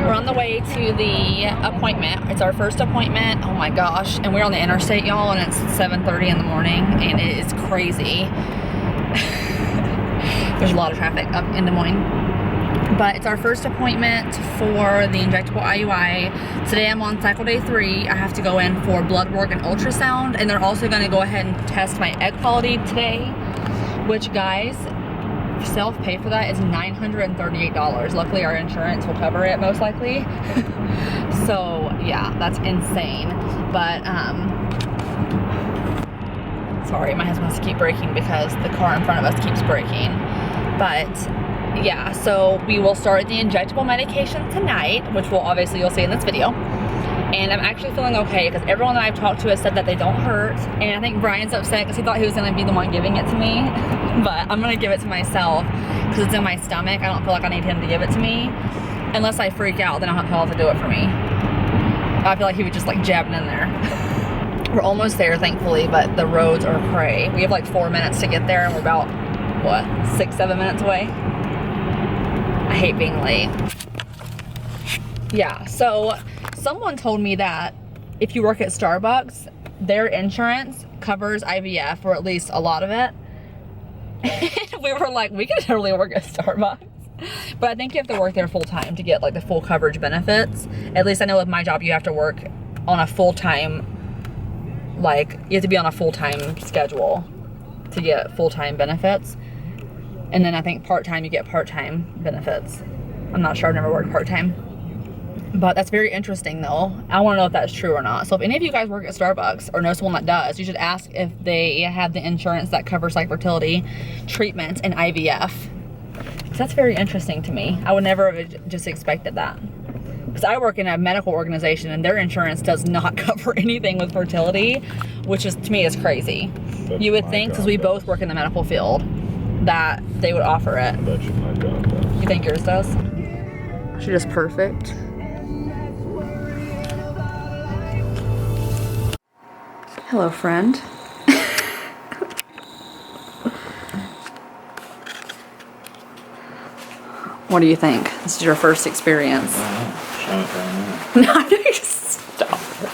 We're on the way to the appointment. It's our first appointment. Oh my gosh. And we're on the interstate, y'all, and it's 7:30 in the morning, and it is crazy. There's a lot of traffic up in Des Moines. But it's our first appointment for the injectable IUI. Today I'm on cycle day 3. I have to go in for blood work and ultrasound, and they're also going to go ahead and test my egg quality today, which, guys, self-pay for that is $938. Luckily our insurance will cover it, most likely. So yeah, that's insane. But sorry, my husband has to keep braking because the car in front of us keeps braking. But yeah, so we will start the injectable medication tonight, which will obviously you'll see in this video. And I'm actually feeling okay because everyone that I've talked to has said that they don't hurt. And I think Brian's upset because he thought he was going to be the one giving it to me. But I'm going to give it to myself because it's in my stomach. I don't feel like I need him to give it to me. Unless I freak out, then he'll have to do it for me. I feel like he would just like jab it in there. We're almost there, thankfully, but the roads are cray. We have like 4 minutes to get there and we're about, what, 6-7 minutes away? I hate being late. Yeah, so someone told me that if you work at Starbucks, their insurance covers IVF, or at least a lot of it. And we were like, we could totally work at Starbucks. But I think you have to work there full time to get like the full coverage benefits. At least I know with my job, you have to work on a full-time, like you have to be on a full-time schedule to get full-time benefits. And then I think part-time, you get part-time benefits. I'm not sure, I've never worked part-time. But that's very interesting though. I want to know if that's true or not. So if any of you guys work at Starbucks or know someone that does, you should ask if they have the insurance that covers like fertility treatment and IVF. So that's very interesting to me. I would never have just expected that. Because I work in a medical organization and their insurance does not cover anything with fertility, which is, to me, is crazy. That's you would think, because we both work in the medical field, that they would offer it. I bet you my job does. You think yours does? She is perfect. Hello, friend. What do you think? This is your first experience. No, stop it.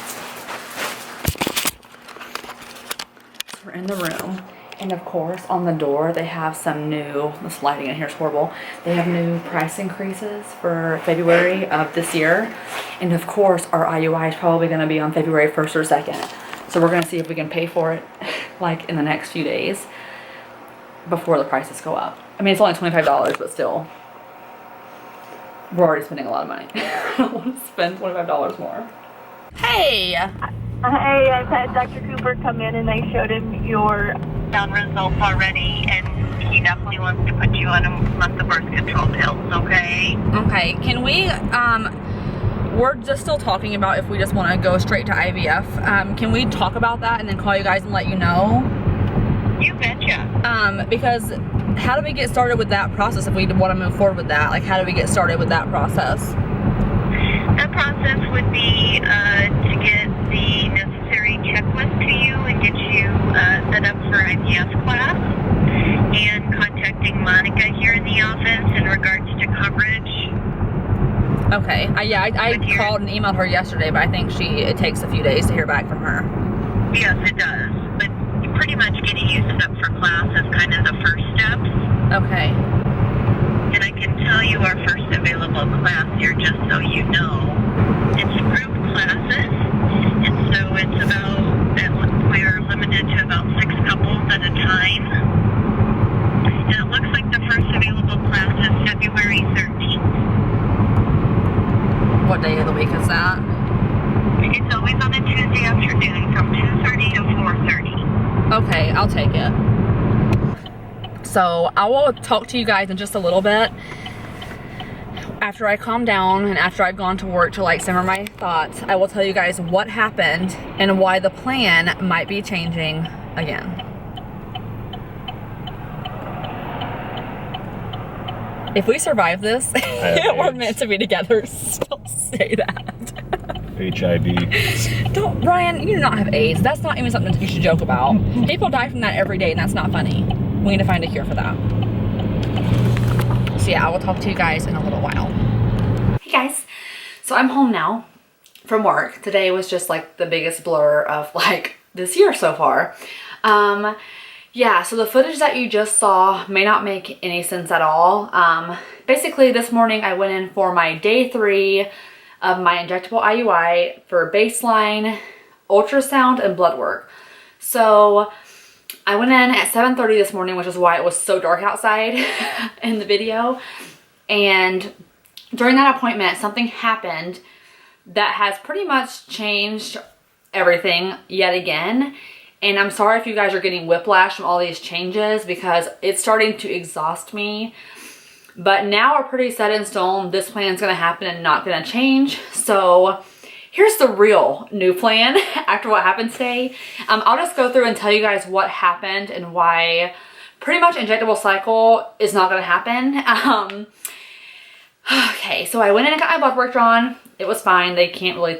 We're in the room, and of course, on the door they have some new. This lighting in here is horrible. They have new price increases for February of this year, and of course, our IUI is probably going to be on February 1st or 2nd. So we're going to see if we can pay for it like in the next few days before the prices go up. I mean, it's only $25, but still, we're already spending a lot of money. I don't want to spend $25 more. Hey! Hey, I've had Dr. Cooper come in and I showed him your sound results already, and he definitely wants to put you on a month of birth control pills, okay? Okay, can we, we're just still talking about if we just want to go straight to IVF. Can we talk about that and then call you guys and let you know? You betcha. Because how do we get started with that process if we want to move forward with that? Like, how do we get started with that process? The process would be to get the necessary checklist to you and get you set up for IVF class, and contacting Monica here in the office in regards to coverage. Okay. I called and emailed her yesterday, but I think it takes a few days to hear back from her. Yes, it does. But pretty much getting you set up for class is kind of the first steps. Okay. And I can tell you our first available class here, just so you know. It's group classes, and so it's we're limited to about 6 couples at a time. And it looks like the first available class is February 13th. What day of the week is that? It's always on a Tuesday afternoon from 2:30 to 4:30. Okay, I'll take it. So I will talk to you guys in just a little bit after I calm down and after I've gone to work to like simmer my thoughts. I will tell you guys what happened and why the plan might be changing again. If we survive this, we're meant to be together. Still say that. HIV. Don't, Brian, you do not have AIDS. That's not even something you should joke about. People die from that every day, and that's not funny. We need to find a cure for that. So yeah, I will talk to you guys in a little while. Hey guys. So I'm home now from work. Today was just like the biggest blur of like this year so far. Yeah, so the footage that you just saw may not make any sense at all. Basically this morning I went in for my day 3 of my injectable IUI for baseline, ultrasound, and blood work. So I went in at 7:30 this morning, which is why it was so dark outside in the video. And during that appointment, something happened that has pretty much changed everything yet again. And I'm sorry if you guys are getting whiplash from all these changes because it's starting to exhaust me. But now we're pretty set in stone. This plan's gonna happen and not gonna change. So here's the real new plan after what happened today. I'll just go through and tell you guys what happened and why pretty much injectable cycle is not gonna happen. Okay, so I went in and got my blood work drawn. It was fine. They can't really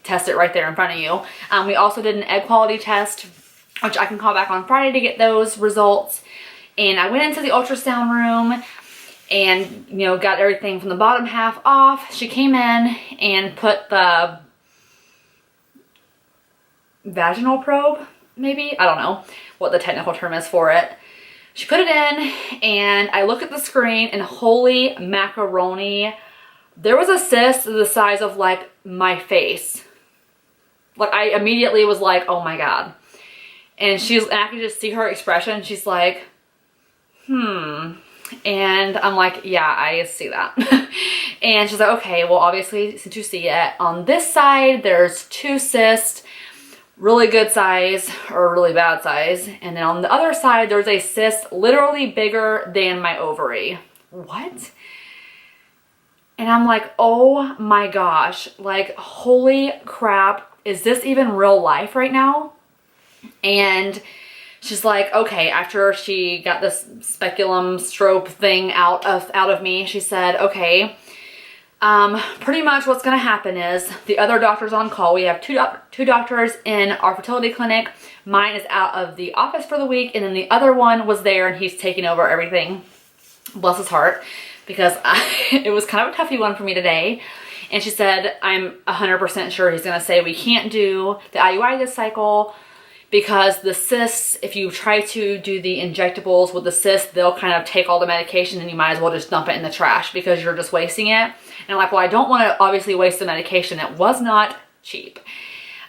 test it right there in front of you. We also did an egg quality test, which I can call back on Friday to get those results. And I went into the ultrasound room and, you know, got everything from the bottom half off. She came in and put the vaginal probe, maybe? I don't know what the technical term is for it. She put it in and I looked at the screen and holy macaroni, there was a cyst the size of like my face. Like I immediately was like, oh my God. And I could just see her expression. She's like, And I'm like, yeah, I see that. And she's like, okay, well, obviously, since you see it, on this side, there's 2 cysts, really good size or really bad size. And then on the other side, there's a cyst literally bigger than my ovary. What? And I'm like, oh my gosh, like, holy crap. Is this even real life right now? And she's like, okay, after she got this speculum strobe thing out of me, she said, okay, pretty much what's going to happen is the other doctor's on call. We have two doctors in our fertility clinic. Mine is out of the office for the week, and then the other one was there, and he's taking over everything. Bless his heart, because it was kind of a toughy one for me today. And she said, I'm 100% sure he's going to say we can't do the IUI this cycle because the cysts, if you try to do the injectables with the cysts, they'll kind of take all the medication and you might as well just dump it in the trash because you're just wasting it. And I'm like, well, I don't want to obviously waste the medication. It was not cheap.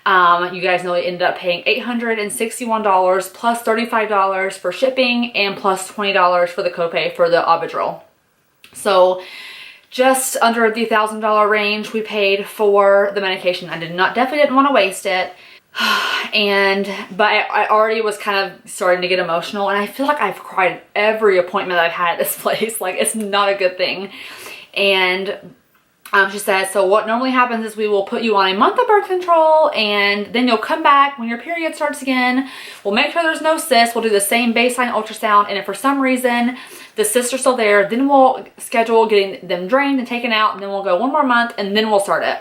You guys know I ended up paying $861 plus $35 for shipping and plus $20 for the copay for the Obidrol. So just under the $1,000 range we paid for the medication. I definitely didn't want to waste it. But I already was kind of starting to get emotional, and I feel like I've cried every appointment that I've had at this place. Like, it's not a good thing. And she said, so what normally happens is we will put you on a month of birth control, and then you'll come back when your period starts again. We'll make sure there's no cysts. We'll do the same baseline ultrasound, and if for some reason the cysts are still there, then we'll schedule getting them drained and taken out, and then we'll go 1 more month, and then we'll start it.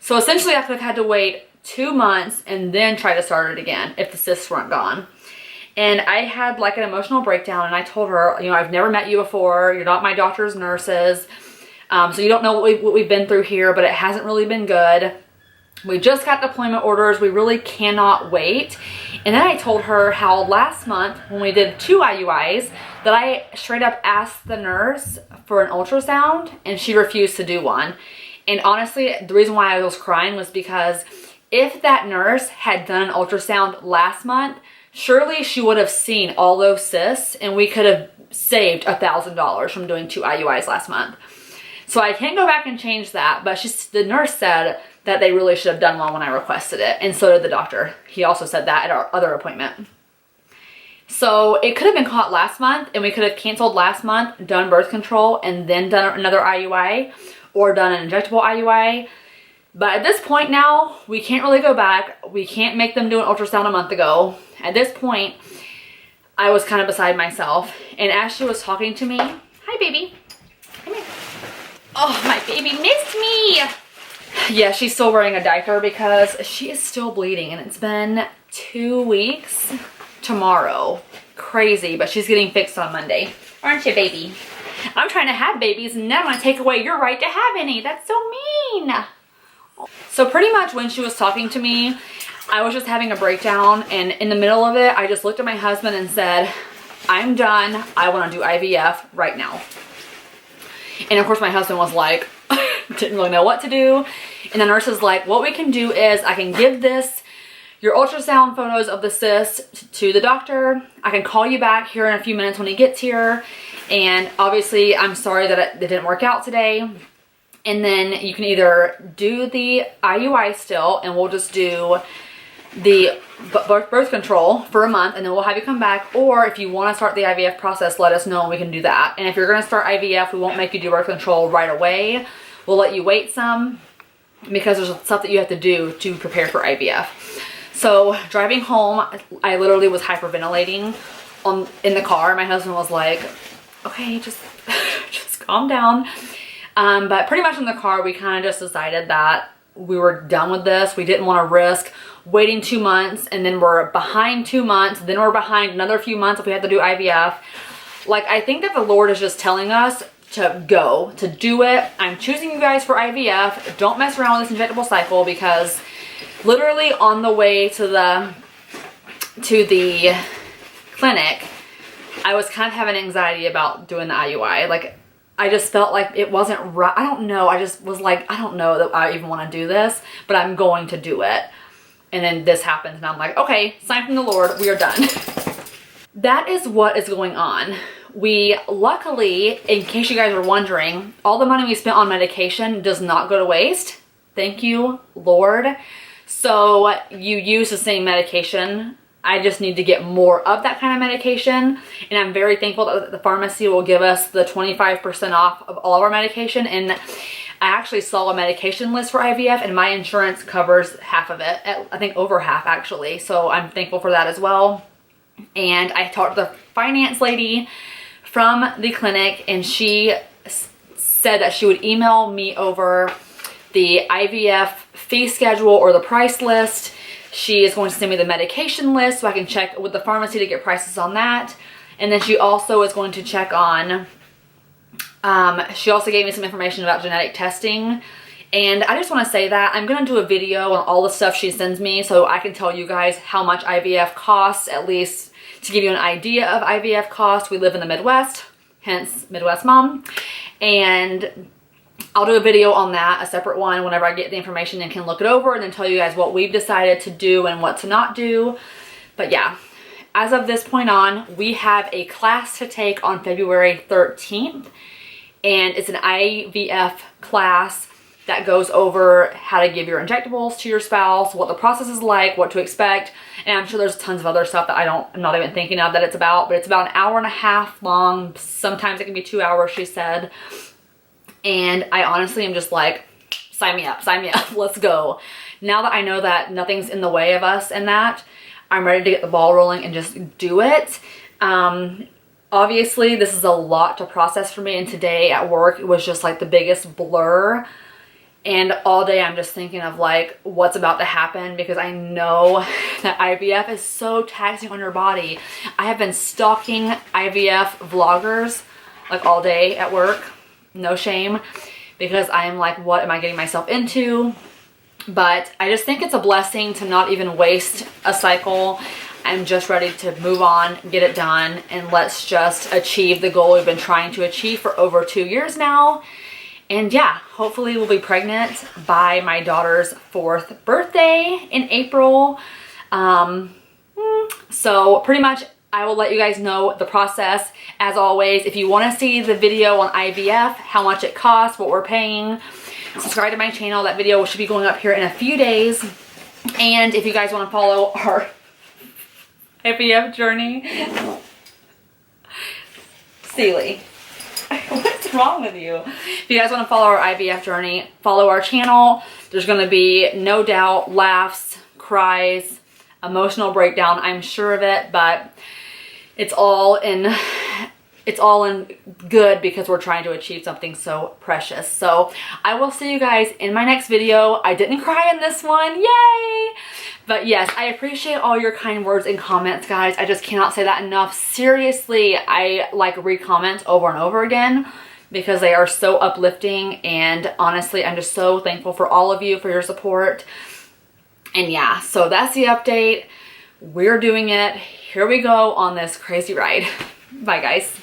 So essentially I could have had to wait 2 months and then try to start it again if the cysts weren't gone. And I had like an emotional breakdown, and I told her, you know, I've never met you before. You're not my doctor's nurses. So you don't know what we've been through here, but it hasn't really been good. We just got deployment orders. We really cannot wait. And then I told her how last month when we did 2 IUIs that I straight up asked the nurse for an ultrasound and she refused to do one. And honestly, the reason why I was crying was because if that nurse had done an ultrasound last month, surely she would have seen all those cysts and we could have saved $1,000 from doing 2 IUIs last month. So I can't go back and change that, but the nurse said that they really should have done one when I requested it, and so did the doctor. He also said that at our other appointment. So it could have been caught last month, and we could have canceled last month, done birth control, and then done another IUI, or done an injectable IUI. But at this point now, we can't really go back. We can't make them do an ultrasound a month ago. At this point, I was kind of beside myself, and as she was talking to me, hi baby, come here. Oh, my baby missed me. Yeah, she's still wearing a diaper because she is still bleeding, and it's been 2 weeks tomorrow. Crazy, but she's getting fixed on Monday. Aren't you, baby? I'm trying to have babies and now I'm gonna take away your right to have any. That's so mean. So pretty much when she was talking to me, I was just having a breakdown, and in the middle of it, I just looked at my husband and said, I'm done. I want to do IVF right now. And of course my husband was like, didn't really know what to do. And the nurse is like, what we can do is I can give your ultrasound photos of the cyst to the doctor. I can call you back here in a few minutes when he gets here. And obviously I'm sorry that it didn't work out today. And then you can either do the IUI still, and we'll just do the birth control for a month, and then we'll have you come back. Or if you want to start the IVF process, let us know and we can do that. And if you're going to start IVF, we won't make you do birth control right away. We'll let you wait some, because there's stuff that you have to do to prepare for IVF. So driving home, I literally was hyperventilating in the car. My husband was like, okay, just calm down. But pretty much in the car, we kind of just decided that we were done with this. We didn't want to risk waiting 2 months, and then we're behind 2 months, then we're behind another few months if we have to do IVF. Like, I think that the Lord is just telling us to go, to do it. I'm choosing you guys for IVF. Don't mess around with this injectable cycle, because literally on the way to the clinic, I was kind of having anxiety about doing the IUI. Like, I just felt like it wasn't right. I don't know. I just was like, I don't know that I even want to do this, but I'm going to do it. And then this happens, and I'm like, okay, sign from the Lord. We are done. That is what is going on. We luckily, in case you guys are wondering, all the money we spent on medication does not go to waste. Thank you, Lord. So you use the same medication. I just need to get more of that kind of medication. And I'm very thankful that the pharmacy will give us the 25% off of all of our medication. And I actually saw a medication list for IVF, and my insurance covers half of it. I think over half, actually. So I'm thankful for that as well. And I talked to the finance lady from the clinic, and she said that she would email me over the IVF fee schedule or the price list. She is going to send me the medication list so I can check with the pharmacy to get prices on that. And then she also is going to check on, she also gave me some information about genetic testing. And I just want to say that I'm going to do a video on all the stuff she sends me so I can tell you guys how much IVF costs, at least to give you an idea of IVF costs. We live in the Midwest, hence Midwest Mom. And I'll do a video on that, a separate one, whenever I get the information and can look it over, and then tell you guys what we've decided to do and what to not do. But yeah, as of this point on, we have a class to take on February 13th, and it's an IVF class that goes over how to give your injectables to your spouse, what the process is like, what to expect, and I'm sure there's tons of other stuff that I'm not even thinking of that it's about, but it's about an hour and a half long. Sometimes it can be 2 hours, she said. And I honestly am just like, sign me up, let's go. Now that I know that nothing's in the way of us and that, I'm ready to get the ball rolling and just do it. Obviously, this is a lot to process for me, and today at work, it was just like the biggest blur. And all day I'm just thinking of like what's about to happen, because I know that IVF is so taxing on your body. I have been stalking IVF vloggers like all day at work. No shame, because I am like, what am I getting myself into? But I just think it's a blessing to not even waste a cycle. I'm just ready to move on, get it done, and let's just achieve the goal we've been trying to achieve for over 2 years now. And yeah, hopefully we'll be pregnant by my daughter's 4th birthday in April. So pretty much I will let you guys know the process. As always, if you want to see the video on IVF, how much it costs, what we're paying, subscribe to my channel. That video should be going up here in a few days. And if you guys want to follow our IVF journey, Sealy, what's wrong with you? If you guys want to follow our IVF journey, follow our channel. There's going to be no doubt laughs, cries, emotional breakdown, I'm sure of it, but it's all in it's all in good because we're trying to achieve something so precious. So I will see you guys in my next video. I didn't cry in this one, yay! But yes, I appreciate all your kind words and comments, guys. I just cannot say that enough. Seriously, I like re-comment over and over again because they are so uplifting, and honestly, I'm just so thankful for all of you, for your support. And yeah, so that's the update. We're doing it. Here we go on this crazy ride. Bye, guys.